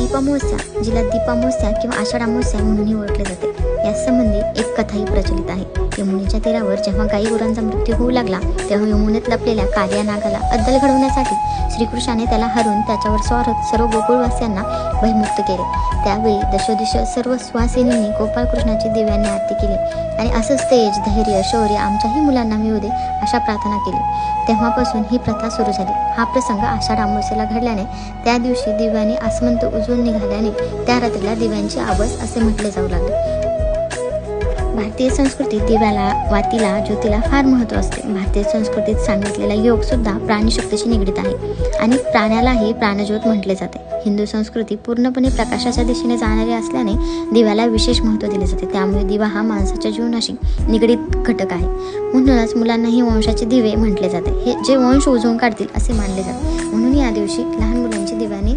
दीपामावस्या, जिला दीपामावस्या किंवा आषाढ अमावस्या म्हणूनही ओळखले जाते, या संबंधी एक कथाही प्रचलित आहे. यमुनेच्या तीरावर जेव्हा गाई गुरांचा मृत्यू होऊ लागला तेव्हा यमुनेत लपलेल्या काल्या नागाला अद्दल घडवण्यासाठी श्रीकृष्णाने त्याला हरून त्याच्यावर स्वारत सर्व गोकुळवासियांना भयमुक्त केले. त्यावेळी दशोदिश सर्व सुवासिनींनी गोपाळकृष्णाची दिव्यांनी आरती केली आणि असंच तेज, धैर्य, शौर्य आमच्याही मुलांना मिळू दे अशा प्रार्थना केली. तेव्हापासून ही प्रथा सुरू झाली. हा प्रसंग आषाढ अमावस्येला घडल्याने त्या दिवशी दिव्यांनी आसमंत उजळून निघाल्याने त्या रात्रीला दिव्यांची आबस असे म्हटले जाऊ लागले. भारतीय संस्कृतीत दिव्याला, वातीला, ज्योतीला फार महत्त्व असते. भारतीय संस्कृतीत सांगितलेला योग सुद्धा प्राणशक्तीशी निगडीत आहे आणि प्राण्यालाही प्राणज्योत म्हटले जाते. हिंदू संस्कृती पूर्णपणे प्रकाशाच्या दिशेने जाणारी असल्याने दिव्याला विशेष महत्त्व दिले जाते. त्यामुळे दिवा हा माणसाच्या जीवनाशी निगडीत घटक आहे. म्हणूनच मुलांनाही वंशाचे दिवे म्हटले जाते. हे जे वंश उजळून काढतील असे मानले जाते. म्हणून या दिवशी लहान मुलांची दिव्याने